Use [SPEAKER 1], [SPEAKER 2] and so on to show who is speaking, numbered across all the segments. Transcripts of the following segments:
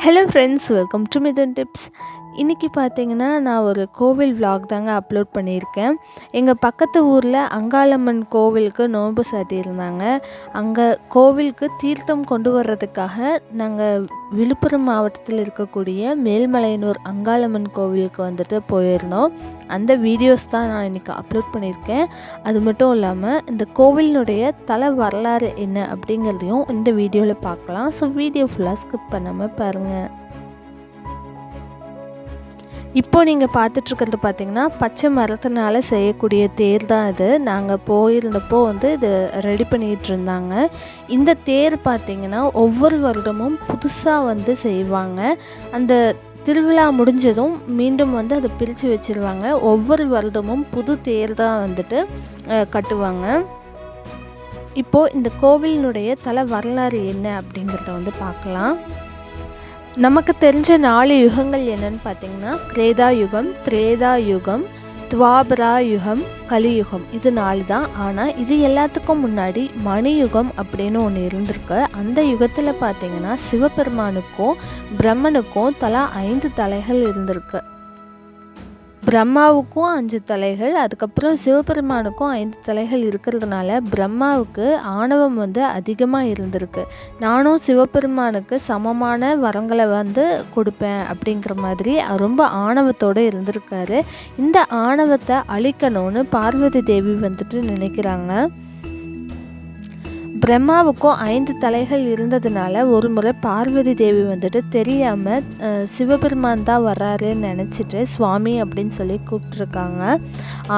[SPEAKER 1] Hello friends, welcome to Mithuntips. இன்றைக்கி பார்த்தீங்கன்னா நான் ஒரு கோவில் vlog தாங்க அப்லோட் பண்ணியிருக்கேன். எங்கள் பக்கத்து ஊரில் அங்காளம்மன் கோவிலுக்கு நோன்பு சாட்டியிருந்தாங்க. அங்கே கோவிலுக்கு தீர்த்தம் கொண்டு வர்றதுக்காக நாங்கள் விழுப்புரம் மாவட்டத்தில் இருக்கக்கூடிய மேல்மலையனூர் அங்காளம்மன் கோவிலுக்கு வந்துட்டு போயிருந்தோம். அந்த வீடியோஸ் தான் நான் இன்றைக்கி அப்லோட் பண்ணியிருக்கேன். அது மட்டும் இல்லாமல் இந்த கோவிலினுடைய தல வரலாறு என்ன அப்படிங்கிறதையும் இந்த வீடியோவில் பார்க்கலாம். ஸோ வீடியோ ஃபுல்லாக ஸ்கிப் பண்ணாமல் பாருங்கள். இப்போது நீங்கள் பார்த்துட்ருக்கிறது பார்த்திங்கன்னா பச்சை மரத்தினால செய்யக்கூடிய தேர் தான் இது. நாங்கள் போயிருந்தப்போ இது ரெடி பண்ணிகிட்டு இருந்தாங்க. இந்த தேர் பார்த்திங்கன்னா ஒவ்வொரு வருடமும் புதுசாக செய்வாங்க. அந்த திருவிழா முடிஞ்சதும் மீண்டும் அதை பிரித்து வச்சுருவாங்க. ஒவ்வொரு வருடமும் புது தேர் தான் கட்டுவாங்க. இப்போது இந்த கோவிலினுடைய தல வரலாறு என்ன அப்படிங்கிறத பார்க்கலாம். நமக்கு தெரிஞ்ச 4 யுகங்கள் என்னன்னு பார்த்தீங்கன்னா கிரேதா யுகம், திரேதா யுகம், துவாபரா யுகம், கலியுகம். இது 4 தான். ஆனால் இது எல்லாத்துக்கும் முன்னாடி மணியுகம் அப்படின்னு ஒன்று இருந்திருக்கு. அந்த யுகத்தில் பார்த்தீங்கன்னா சிவபெருமானுக்கும் பிரம்மனுக்கும் தலா 5 தலைகள் இருந்திருக்கு. பிரம்மாவுக்கும் 5 தலைகள், அதுக்கப்புறம் சிவபெருமானுக்கும் 5 தலைகள் இருக்கிறதுனால பிரம்மாவுக்கு ஆணவம் அதிகமாக இருந்திருக்கு. நானும் சிவபெருமானுக்கு சமமான வரங்களை கொடுப்பேன் அப்படிங்கிற மாதிரி ரொம்ப ஆணவத்தோடு இருந்திருக்காரு. இந்த ஆணவத்தை அழிக்கணும்னு பார்வதி தேவி நினைக்கிறாங்க. பிரம்மாவுக்கும் 5 தலைகள் இருந்ததுனால ஒரு முறை பார்வதி தேவி தெரியாமல் சிவபெருமான் தான் வர்றாருன்னு நினச்சிட்டு சுவாமி அப்படின்னு சொல்லி கூப்பிட்ருக்காங்க.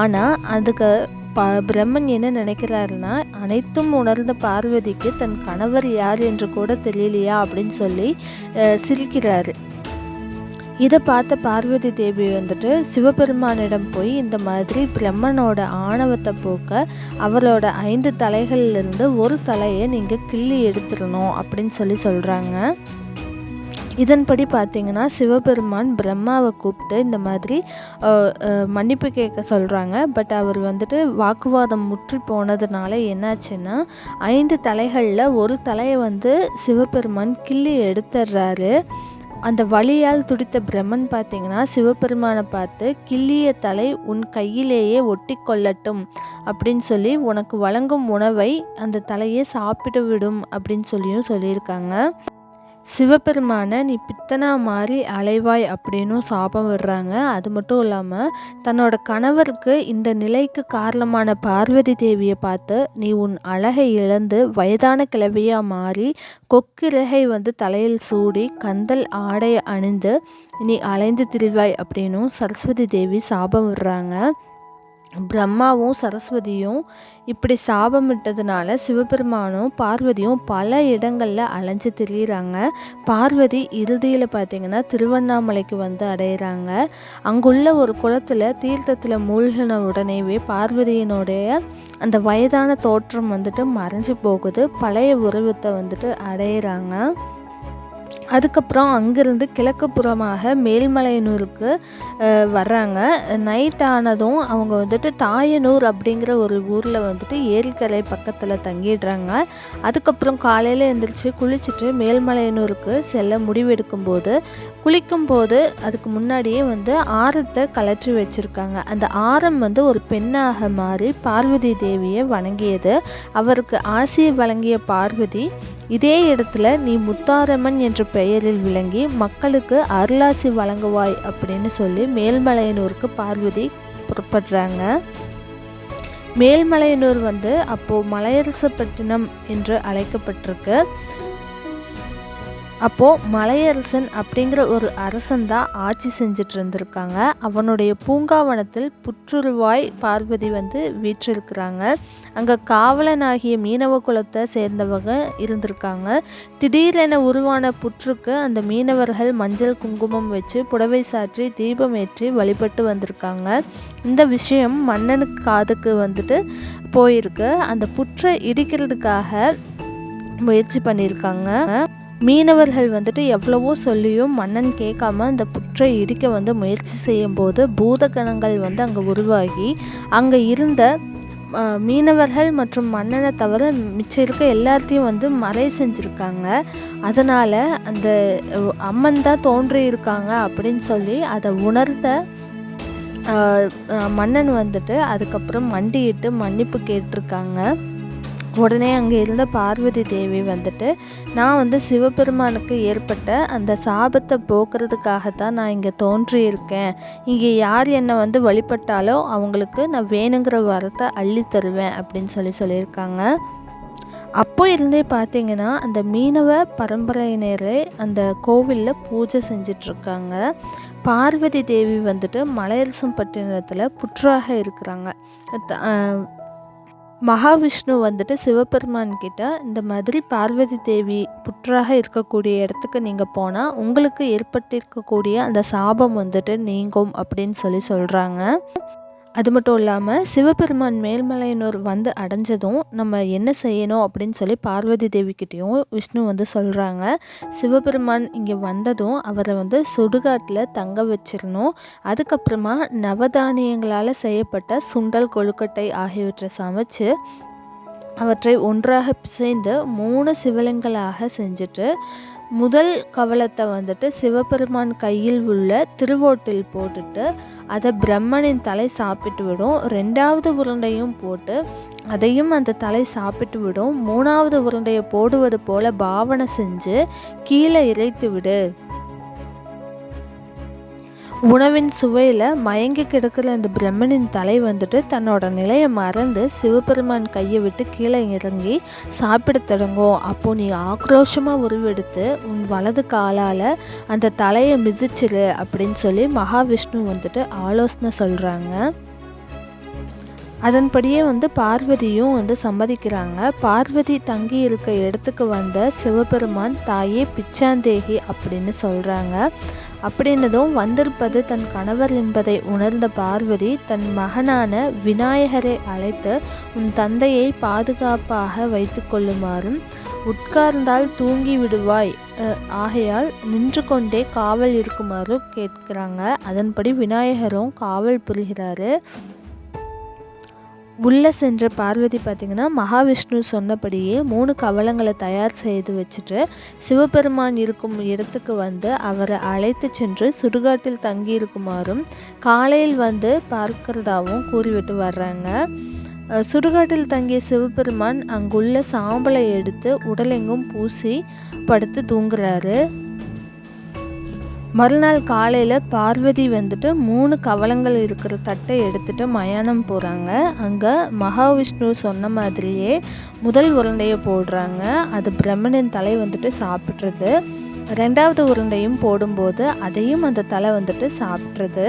[SPEAKER 1] ஆனால் அதுக்கு பிரம்மன் என்ன நினைக்கிறாருன்னா, அனைத்தும் உணர்ந்த பார்வதிக்கு தன் கணவர் யார் என்று கூட தெரியலையா அப்படின்னு சொல்லி சிரிக்கிறாரு. இதை பார்த்த பார்வதி தேவி சிவபெருமானிடம் போய் இந்த மாதிரி பிரம்மனோட ஆணவத்தை போக்க அவரோட 5 தலைகளிலிருந்து ஒரு தலையை நீங்கள் கிள்ளி எடுத்துடணும் அப்படின்னு சொல்கிறாங்க. இதன்படி பார்த்திங்கன்னா சிவபெருமான் பிரம்மாவை கூப்பிட்டு இந்த மாதிரி மன்னிப்பு கேட்க சொல்கிறாங்க. பட் அவர் வாக்குவாதம் முற்றி போனதுனால என்னாச்சுன்னா 5 தலைகளில் ஒரு தலையை சிவபெருமான் கிள்ளி எடுத்துடுறாரு. அந்த வலியால் துடித்த பிரம்மன் பார்த்திங்கன்னா சிவபெருமானை பார்த்து, கிள்ளிய தலை உன் கையிலேயே ஒட்டி கொள்ளட்டும் அப்படின்னு சொல்லி உனக்கு வழங்கும் உணவை அந்த தலையை சாப்பிட்டு விடும் அப்படின்னு சொல்லியிருக்காங்க. சிவபெருமானை நீ பித்தனா மாறி அலைவாய் அப்படின்னும் சாபம் விடுறாங்க. அது மட்டும் இல்லாமல் தன்னோட கணவருக்கு இந்த நிலைக்கு காரணமான பார்வதி தேவியை பார்த்து, நீ உன் அழகை இழந்து வயதான கிழவியாக மாறி கொக்கிரகை தலையில் சூடி கந்தல் ஆடையை அணிந்து நீ அலைந்து திரிவாய் அப்படின்னும் சரஸ்வதி தேவி சாபம் விடுறாங்க. பிரம்மாவும் சரஸ்வதியும் இப்படி சாபமிட்டதுனால சிவபெருமானும் பார்வதியும் பல இடங்களில் அலைஞ்சு திரியிறாங்க. பார்வதி இறுதியில் பார்த்திங்கன்னா திருவண்ணாமலைக்கு அடையிறாங்க. அங்குள்ள ஒரு குளத்தில் தீர்த்தத்தில் மூழ்கின உடனேவே பார்வதியினுடைய அந்த வயதான தோற்றம் மறைஞ்சு போகுது. பழைய உருவத்தை அடையிறாங்க. அதுக்கப்புறம் அங்கேருந்து கிழக்கு புறமாக மேல்மலையனூருக்கு வர்றாங்க. நைட் ஆனதும் அவங்க தாயனூர் அப்படிங்கிற ஒரு ஊரில் ஏரிக்கரை பக்கத்தில் தங்கிடுறாங்க. அதுக்கப்புறம் காலையில் எழுந்திரிச்சு குளிச்சுட்டு மேல்மலையனூருக்கு செல்ல முடிவெடுக்கும்போது குளிக்கும்போது அதுக்கு முன்னாடியே ஆரத்தை கலற்றி வச்சுருக்காங்க. அந்த ஆரம் ஒரு பெண்ணாக மாறி பார்வதி தேவியை வணங்கியது. அவருக்கு ஆசியை வழங்கிய பார்வதி, இதே இடத்துல நீ முத்தாரம்மன் என்ற பெயரில் விளங்கி மக்களுக்கு அருளாசி வழங்குவாய் அப்படின்னு சொல்லி மேல்மலையனூருக்கு பார்வதி புறப்படுறாங்க. மேல்மலையனூர் அப்போது மலையரசப்பட்டினம் என்று அழைக்கப்பட்டிருக்கு. அப்போது மலையரசன் அப்படிங்கிற ஒரு அரசன் தான் ஆட்சி செஞ்சிட்டு இருந்திருக்காங்க. அவனுடைய பூங்காவனத்தில் புற்றுருவாய் பார்வதி வீற்றிருக்கிறாங்க. அங்கே காவலனாகிய மீனவ குலத்தை சேர்ந்தவங்க இருந்திருக்காங்க. திடீரென உருவான புற்றுக்கு அந்த மீனவர்கள் மஞ்சள் குங்குமம் வச்சு புடவை சாற்றி தீபம் ஏற்றி வழிபட்டு வந்திருக்காங்க. இந்த விஷயம் மன்னனுக்கு காதுக்கு போயிருக்கு. அந்த புற்றை இடிக்கிறதுக்காக முயற்சி பண்ணியிருக்காங்க. மீனவர்கள் எவ்வளவோ சொல்லியும் மன்னன் கேட்காம அந்த புற்றை இடிக்க முயற்சி செய்யும் போது பூதகணங்கள் அங்கே உருவாகி அங்கே இருந்த மீனவர்கள் மற்றும் மன்னனை தவிர மிச்சம் இருக்க எல்லாத்தையும் வந்து மறை செஞ்சுருக்காங்க. அதனால் அந்த அம்மன் தான் தோன்றியிருக்காங்க அப்படின்னு சொல்லி அதை உணர்ந்த மன்னன் வந்துட்டு அதுக்கப்புறம் மண்டியிட்டு மன்னிப்பு கேட்டிருக்காங்க. உடனே அங்கே இருந்த பார்வதி தேவி வந்துட்டு, நான் வந்து சிவபெருமானுக்கு ஏற்பட்ட அந்த சாபத்தை போக்குறதுக்காகத்தான் நான் இங்கே தோன்றியிருக்கேன். இங்கே யார் என்னை வந்து வழிபட்டாலோ அவங்களுக்கு நான் வேணுங்கிற வரத்தை அள்ளி தருவேன் அப்படின்னு சொல்லியிருக்காங்க. அப்போ இருந்தே பார்த்திங்கன்னா அந்த மீனவ பரம்பரையினரே அந்த கோவிலில் பூஜை செஞ்சிட்ருக்காங்க. பார்வதி தேவி வந்துட்டு மலையரசம்பட்டினத்தில் புற்றாக இருக்கிறாங்க. மகாவிஷ்ணு வந்துட்டு சிவபெருமான் கிட்ட இந்த மாதிரி பார்வதி தேவி புற்றாக இருக்கக்கூடிய இடத்துக்கு நீங்கள் போனால் உங்களுக்கு ஏற்பட்டிருக்கக்கூடிய அந்த சாபம் வந்துட்டு நீங்கும் அப்படின்னு சொல்கிறாங்க. அது மட்டும் இல்லாமல் சிவபெருமான் மேல்மலையனூர் வந்து அடைஞ்சதும் நம்ம என்ன செய்யணும் அப்படின்னு சொல்லி பார்வதி தேவிக்கிட்டேயும் விஷ்ணு வந்து சொல்கிறாங்க. சிவபெருமான் இங்கே வந்ததும் அவரை வந்து சுடுகாட்டில் தங்க வச்சிடணும். அதுக்கப்புறமா நவதானியங்களால் செய்யப்பட்ட சுண்டல், கொழுக்கட்டை ஆகியவற்றை சமைச்சு அவற்றை ஒன்றாக பிசைந்து 3 சிவலிங்கங்களாக செஞ்சுட்டு முதல் கவலத்தை வந்துட்டு சிவபெருமான் கையில் உள்ள திருவோட்டில் போட்டுட்டு அதை பிரம்மனின் தலை சாப்பிட்டு விடும். 2வது உருண்டையும் போட்டு அதையும் அந்த தலை சாப்பிட்டு விடும். 3வது உருண்டையை போடுவது போல பாவனை செஞ்சு கீழே இறைத்து விடு. உணவின் சுவையில் மயங்கி கிடக்கிற அந்த பிரம்மனின் தலை வந்துட்டு தன்னோட நிலையை மறந்து சிவபெருமான் கையை விட்டு கீழே இறங்கி சாப்பிட தொடங்கும். அப்போது நீ ஆக்ரோஷமாக உருவெடுத்து உன் வலது காலால் அந்த தலையை மிதிச்சிரு அப்படின்னு சொல்லி மகாவிஷ்ணு வந்துட்டு ஆலோசனை சொல்கிறாங்க. அதன்படியே வந்து பார்வதியும் வந்து சம்மதிக்கிறாங்க. பார்வதி தங்கி இருக்க இடத்துக்கு வந்த சிவபெருமான் தாயே பிச்சாந்தேகி அப்படின்னு சொல்கிறாங்க. அப்படின்னதும் வந்திருப்பது தன் கணவர் என்பதை உணர்ந்த பார்வதி தன் மகனான விநாயகரை அழைத்து உன் தந்தையை பாதுகாப்பாக வைத்து கொள்ளுமாறும் உட்கார்ந்தால் தூங்கி விடுவாய், ஆகையால் நின்று கொண்டே காவல் இருக்குமாறு கேட்குறாங்க. அதன்படி விநாயகரும் காவல் புரிகிறாரு. உள்ளே சென்ற பார்வதி பார்த்திங்கன்னா மகாவிஷ்ணு சொன்னபடியே 3 கவலங்களை தயார் செய்து வச்சுட்டு சிவபெருமான் இருக்கும் இடத்துக்கு வந்து அவரை அழைத்து சென்று சுடுகாட்டில் தங்கியிருக்குமாறும் காலையில் வந்து பார்க்கிறதாவும் கூறிவிட்டு வர்றாங்க. சுடுகாட்டில் தங்கிய சிவபெருமான் அங்குள்ள சாம்பலை எடுத்து உடலெங்கும் பூசி படுத்து தூங்குறாரு. மறுநாள் காலையில் பார்வதி வந்துட்டு 3 கவலங்கள் இருக்கிற தட்டை எடுத்துகிட்டு மயானம் போகிறாங்க. அங்கே மகாவிஷ்ணு சொன்ன மாதிரியே முதல் உருண்டையை போடுறாங்க. அது பிரம்மனின் தலை வந்துட்டு சாப்பிட்றது. 2வது உருண்டையும் போடும்போது அதையும் அந்த தலை வந்துட்டு சாப்பிட்றது.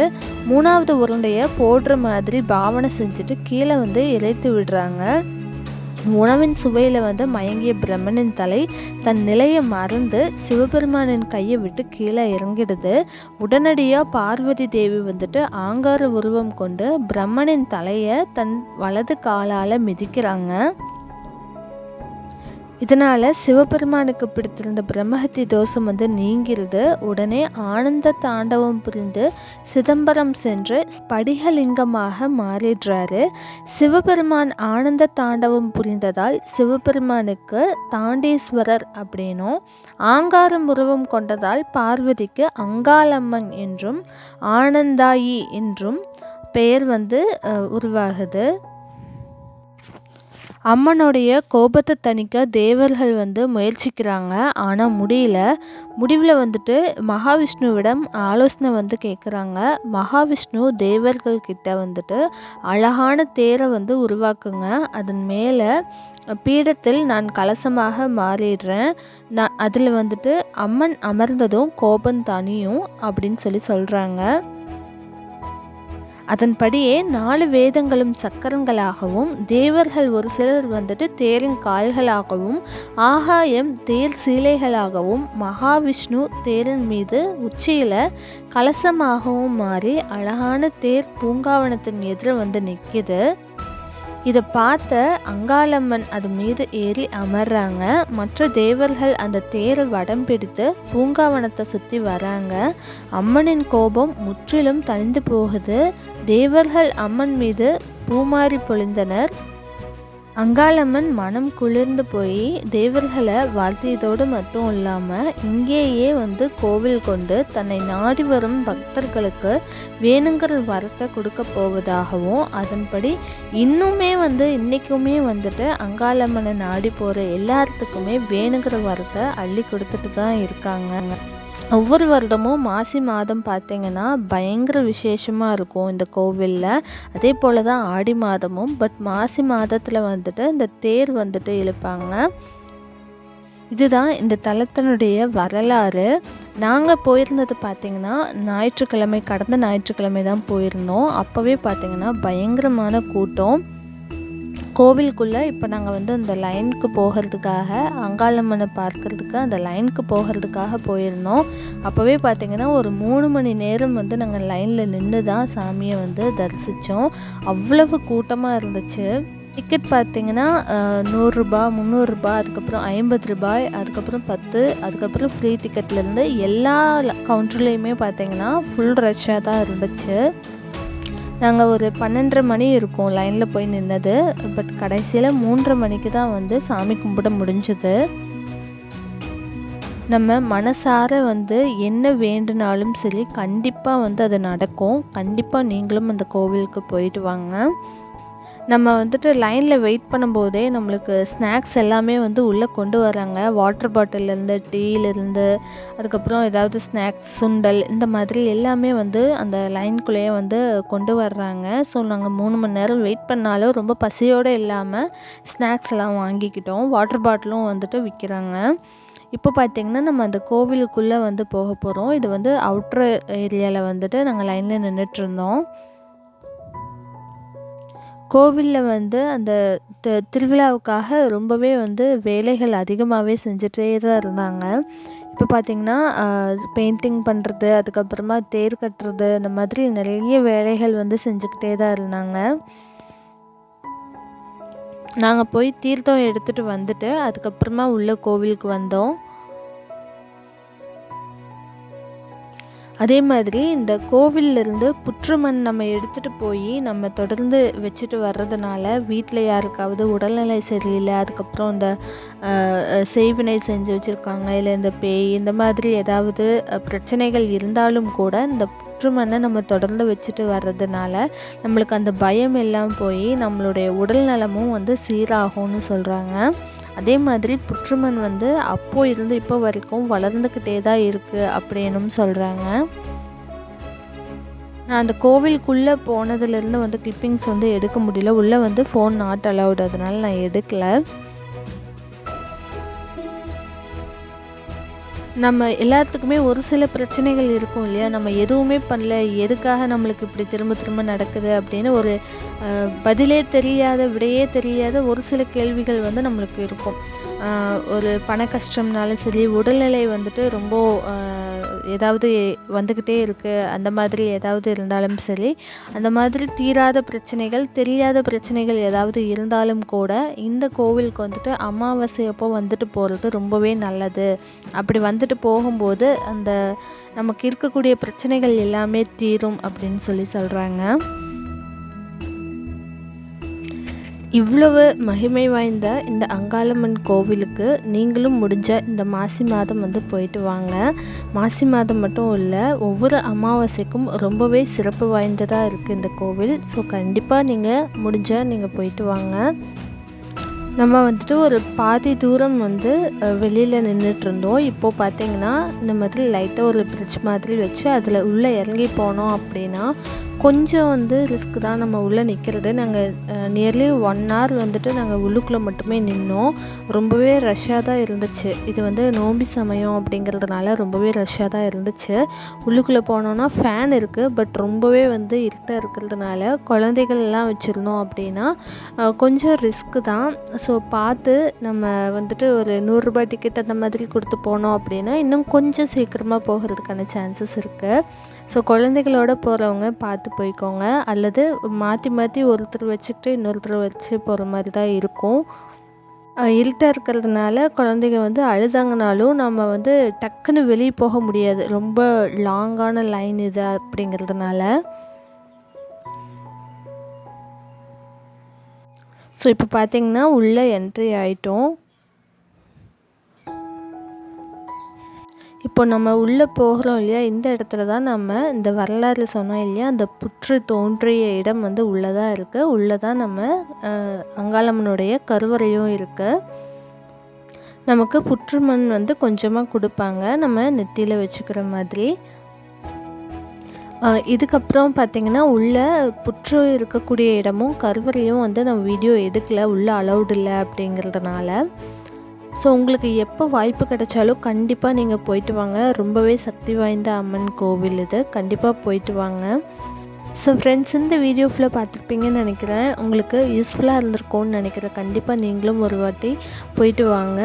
[SPEAKER 1] 3வது உருண்டையை போடுற மாதிரி பாவனை செஞ்சுட்டு கீழே வந்து இறைத்து விடுறாங்க. உணவின் சுவையில் வந்து மயங்கிய பிரம்மனின் தலை தன் நிலையை மறந்து சிவபெருமானின் கையை விட்டு கீழே இறங்கிடுது. உடனடியாக பார்வதி தேவி வந்துட்டு ஆங்கார உருவம் கொண்டு பிரம்மனின் தலையை தன் வலது காலால் மிதிக்கிறாங்க. இதனால் சிவபெருமானுக்கு பிடித்திருந்த பிரம்மஹத்தி தோஷம் வந்து நீங்கிறது. உடனே ஆனந்த தாண்டவம் புரிந்து சிதம்பரம் சென்று ஸ்படிகலிங்கமாக மாறிடுறாரு. சிவபெருமான் ஆனந்த தாண்டவம் புரிந்ததால் சிவபெருமானுக்கு தாண்டீஸ்வரர் அப்படின்னும், ஆங்காரம் உருவம் கொண்டதால் பார்வதிக்கு அங்காளம்மன் என்றும் ஆனந்தாயி என்றும் பெயர் வந்து உருவாகுது. அம்மனுடைய கோபத்தை தணிக்க தேவர்கள் வந்து முயற்சிக்கிறாங்க. ஆனால் முடிவில் வந்துட்டு மகாவிஷ்ணுவிடம் ஆலோசனை வந்து கேட்குறாங்க. மகாவிஷ்ணு தேவர்கள்கிட்ட வந்துட்டு அழகான தேரை வந்து உருவாக்குங்க, அதன் மேலே பீடத்தில் நான் கலசமாக மாறிடுறேன், அதில் வந்துட்டு அம்மன் அமர்ந்ததும் கோபம் தனியும் அப்படின்னு சொல்கிறாங்க. அதன்படியே 4 வேதங்களும் சக்கரங்களாகவும் தேவர்கள் ஒரு சிலர் வந்துட்டு தேரின் கால்களாகவும் ஆகாயம் தேர் சீலைகளாகவும் மகாவிஷ்ணு தேரின் மீது உச்சியில் கலசமாகவும் மாறி அழகான தேர் பூங்காவனத்தின் எதிர வந்து நிற்கிது. இதை பார்த்த அங்காளம்மன் அது மீது ஏறி அமர்றாங்க. மற்ற தேவர்கள் அந்த தேரை வடம் பிடித்து பூங்காவனத்தை சுற்றி வராங்க. அம்மனின் கோபம் முற்றிலும் தணிந்து போகுது. தேவர்கள் அம்மன் மீது பூமாரி பொழிந்தனர். அங்காளம்மன் மனம் குளிர்ந்து போய் தேவர்களை வாழ்த்தியதோடு மட்டும் இல்லாமல் இங்கேயே கோவில் கொண்டு தன்னை நாடி வரும் பக்தர்களுக்கு வேணுங்கிற வரத்தை கொடுக்க போவதாகவும், அதன்படி இன்னுமே இன்றைக்குமே அங்காளம்மனை நாடி போகிற எல்லாத்துக்குமே வேணுங்கிற வரத்தை அள்ளி கொடுத்துட்டு தான் இருக்காங்க. ஒவ்வொரு வருடமும் மாசி மாதம் பார்த்திங்கன்னா பயங்கர விசேஷமாக இருக்கும் இந்த கோவிலில். அதே போல் தான் ஆடி மாதமும். பட் மாசி மாதத்தில் இந்த தேர் இழுப்பாங்க. இதுதான் இந்த தலத்தினுடைய வரலாறு. நாங்கள் போயிருந்தது பார்த்திங்கன்னா ஞாயிற்றுக்கிழமை, கடந்த ஞாயிற்றுக்கிழமை தான் போயிருந்தோம். அப்போவே பார்த்திங்கன்னா பயங்கரமான கூட்டம். கோவிலுக்குள்ளே இப்போ நாங்கள் அந்த லைனுக்கு போகிறதுக்காக, அங்காளம்மனை பார்க்குறதுக்கு அந்த லைனுக்கு போகிறதுக்காக போயிருந்தோம். அப்போவே பார்த்திங்கன்னா ஒரு 3 மணி நேரம் நாங்கள் லைனில் நின்று தான் சாமியை தரிசித்தோம். அவ்வளவு கூட்டமாக இருந்துச்சு. டிக்கெட் பார்த்திங்கன்னா 100 ரூபா, 300 ரூபா, அதுக்கப்புறம் 50 ரூபாய், அதுக்கப்புறம் 10, அதுக்கப்புறம் ஃப்ரீ டிக்கெட்லேருந்து எல்லா கவுண்டர்லேயுமே பார்த்திங்கன்னா ஃபுல் ரஷ்ஷாக தான் இருந்துச்சு. நாங்கள் ஒரு 12:30 மணி இருக்கும் லைனில் போய் நின்னது. பட் கடைசியில் 3:30 மணிக்கு தான் சாமி கும்பிட முடிஞ்சுது. நம்ம மனசார என்ன வேண்டுனாலும் சரி கண்டிப்பாக அது நடக்கும். கண்டிப்பாக நீங்களும் அந்த கோவிலுக்கு போயிட்டு வாங்க. நம்ம லைனில் வெயிட் பண்ணும்போதே நம்மளுக்கு ஸ்நாக்ஸ் எல்லாமே உள்ளே கொண்டு வராங்க. வாட்டர் பாட்டிலேருந்து, டீலேருந்து, அதுக்கப்புறம் ஏதாவது ஸ்நாக்ஸ், சுண்டல், இந்த மாதிரி எல்லாமே அந்த லைனுக்குள்ளேயே கொண்டு வர்றாங்க. ஸோ நாங்கள் 3 மணி நேரம் வெயிட் பண்ணாலும் ரொம்ப பசியோடு இல்லாமல் ஸ்நாக்ஸ் எல்லாம் வாங்கிக்கிட்டோம். வாட்டர் பாட்டிலும் விற்கிறாங்க. இப்போ பார்த்திங்கன்னா நம்ம அந்த கோவிலுக்குள்ளே போக போகிறோம். இது அவுட்ரு ஏரியாவில் நாங்கள் லைனில் நின்றுட்டுருந்தோம். கோவிலில் அந்த திருவிழாவுக்காக ரொம்பவே வேலைகள் அதிகமாகவே செஞ்சுட்டே தான் இருந்தாங்க. இப்போ பார்த்திங்கன்னா பெயிண்டிங் பண்ணுறது, அதுக்கப்புறமா தேர் கட்டுறது, இந்த மாதிரி நிறைய வேலைகள் செஞ்சுக்கிட்டே தான் இருந்தாங்க. நாங்கள் போய் தீர்த்தம் எடுத்துகிட்டு வந்துட்டு அதுக்கப்புறமா உள்ள கோவிலுக்கு வந்தோம். அதே மாதிரி இந்த கோவிலிருந்து புற்றுமண் நம்ம எடுத்துகிட்டு போய் நம்ம தொடர்ந்து வச்சுட்டு வர்றதுனால வீட்டில் யாருக்காவது உடல்நிலை சரியில்லை, அதுக்கப்புறம் இந்த செய்வினை செஞ்சு வச்சுருக்காங்க, இல்லை இந்த பேய், இந்த மாதிரி ஏதாவது பிரச்சனைகள் இருந்தாலும் கூட இந்த புற்றுமண்ணை நம்ம தொடர்ந்து வச்சுட்டு வர்றதுனால நம்மளுக்கு அந்த பயம் எல்லாம் போய் நம்மளுடைய உடல் நலமும் சீராகும்னு சொல்கிறாங்க. அதே மாதிரி புற்றுமண் அப்போ இருந்து இப்போ வரைக்கும் வளர்ந்துக்கிட்டே தான் இருக்குது அப்படின்னும் சொல்கிறாங்க. நான் அந்த கோவிலுக்குள்ளே போனதுலேருந்து கிளிப்பிங்ஸ் எடுக்க முடியல. உள்ளே ஃபோன் நாட் அலவுட், அதனால நான் எடுக்கலை. நம்ம எல்லாத்துக்குமே ஒரு சில பிரச்சனைகள் இருக்கும் இல்லையா? நம்ம எதுவுமே பண்ணல, எதுக்காக நம்மளுக்கு இப்படி திரும்ப திரும்ப நடக்குது அப்படின்னு ஒரு பதிலே தெரியாத, விடையே தெரியாத ஒரு சில கேள்விகள் நம்மளுக்கு இருக்கும். ஒரு பண கஷ்டம்னாலும் சரி, உடல்நிலை ரொம்ப ஏதாவது வந்துக்கிட்டே இருக்குது, அந்த மாதிரி ஏதாவது இருந்தாலும் சரி, அந்த மாதிரி தீராத பிரச்சனைகள், தெரியாத பிரச்சனைகள் ஏதாவது இருந்தாலும் கூட இந்த கோவிலுக்கு அமாவாசை அப்போ போகிறது ரொம்பவே நல்லது. அப்படி போகும்போது அந்த நமக்கு இருக்கக்கூடிய பிரச்சனைகள் எல்லாமே தீரும் அப்படின்னு சொல்கிறாங்க. இவ்வளவு மகிமை வாய்ந்த இந்த அங்காளம்மன் கோவிலுக்கு நீங்களும் முடிஞ்ச இந்த மாசி மாதம் போயிட்டு வாங்க. மாசி மாதம் மட்டும் இல்லை, ஒவ்வொரு அமாவாசைக்கும் ரொம்பவே சிறப்பு வாய்ந்ததாக இருக்குது இந்த கோவில். ஸோ கண்டிப்பாக நீங்கள் முடிஞ்சால் நீங்கள் போயிட்டு வாங்க. நம்ம ஒரு பாதி தூரம் வெளியில் நின்றுட்டுருந்தோம். இப்போது பார்த்திங்கன்னா இந்த மாதிரி லைட்டாக ஒரு பிரிட்ஜ் மாதிரி வச்சு அதில் உள்ளே இறங்கி போனோம் அப்படின்னா கொஞ்சம் ரிஸ்க் தான் நம்ம உள்ளே நிற்கிறது. நாங்கள் நியர்லி 1 hour நாங்கள் உள்ளுக்குள்ளே மட்டுமே நின்னோம். ரொம்பவே ரஷ்ஷாக தான் இருந்துச்சு. இது நோம்பி சமயம் அப்படிங்கிறதுனால ரொம்பவே ரஷ்ஷாக தான் இருந்துச்சு. உள்ளுக்குள்ளே போனோன்னா ஃபேன் இருக்குது, பட் ரொம்பவே இருட்டாக இருக்கிறதுனால குழந்தைகள் எல்லாம் வச்சுருந்தோம் அப்படின்னா கொஞ்சம் ரிஸ்க்கு தான். ஸோ பார்த்து நம்ம ஒரு 100 ரூபாய் டிக்கெட் அந்த மாதிரி கொடுத்து போனோம் அப்படின்னா இன்னும் கொஞ்சம் சீக்கிரமாக போகிறதுக்கான சான்சஸ் இருக்குது. ஸோ குழந்தைகளோட போகிறவங்க பார்த்து போய்க்கோங்க, அல்லது மாற்றி மாற்றி ஒருத்தர் வச்சுக்கிட்டு இன்னொருத்தர் வச்சு போகிற மாதிரி தான் இருக்கும். இருட்டாக இருக்கிறதுனால குழந்தைங்க அழுதாங்கனாலும் நம்ம டக்குன்னு வெளியே போக முடியாது, ரொம்ப லாங்கான லைன் இது அப்படிங்கிறதுனால. ஸோ இப்போ பார்த்திங்கன்னா உள்ளே என்ட்ரி ஆகிட்டோம். இப்போ நம்ம உள்ளே போகிறோம் இல்லையா, இந்த இடத்துல தான் நம்ம இந்த வரலாறு சொன்னோம் இல்லையா, அந்த புற்று தோன்றிய இடம் வந்து உள்ளே தான் இருக்குது. உள்ளே தான் நம்ம அங்காளம்மனுடைய கருவறையும் இருக்குது. நமக்கு புற்று மண் வந்து கொஞ்சமாக கொடுப்பாங்க, நம்ம நெத்தியில் வச்சுக்கிற மாதிரி. இதுக்கப்புறம் பார்த்திங்கன்னா உள்ளே புற்று இருக்கக்கூடிய இடமும் கருவறையும் வந்து நம்ம வீடியோ எடுக்கலை, உள்ளே அலௌடு இல்லை அப்படிங்கிறதுனால. ஸோ உங்களுக்கு எப்போ வாய்ப்பு கிடைச்சாலும் கண்டிப்பாக நீங்கள் போயிட்டு வாங்க. ரொம்பவே சக்தி வாய்ந்த அம்மன் கோவில் இது, கண்டிப்பாக போயிட்டு வாங்க. ஸோ ஃப்ரெண்ட்ஸ், இந்த வீடியோ ஃபுல்லாக பார்த்துருப்பீங்கன்னு நினைக்கிறேன். உங்களுக்கு யூஸ்ஃபுல்லாக இருந்திருக்கும்னு நினைக்கிறேன். கண்டிப்பாக நீங்களும் ஒரு வாட்டி போயிட்டு வாங்க.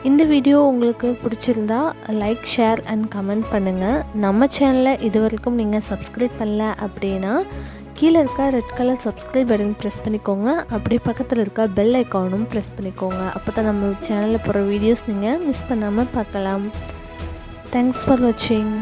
[SPEAKER 1] இந்த வீடியோ உங்களுக்கு பிடிச்சிருந்தா லைக், ஷேர் அண்ட் கமெண்ட் பண்ணுங்கள். நம்ம சேனலை இது வரைக்கும் நீங்கள் சப்ஸ்கிரைப் பண்ணல அப்படின்னா கீழே இருக்க red colour subscribe button press பண்ணிக்கோங்க. அப்படியே பக்கத்தில் இருக்க பெல் ஐக்கானும் ப்ரெஸ் பண்ணிக்கோங்க. அப்போ தான் நம்ம சேனலில் போகிற வீடியோஸ் நீங்கள் மிஸ் பண்ணாமல் பார்க்கலாம். தேங்க்ஸ் ஃபார் வாட்சிங்.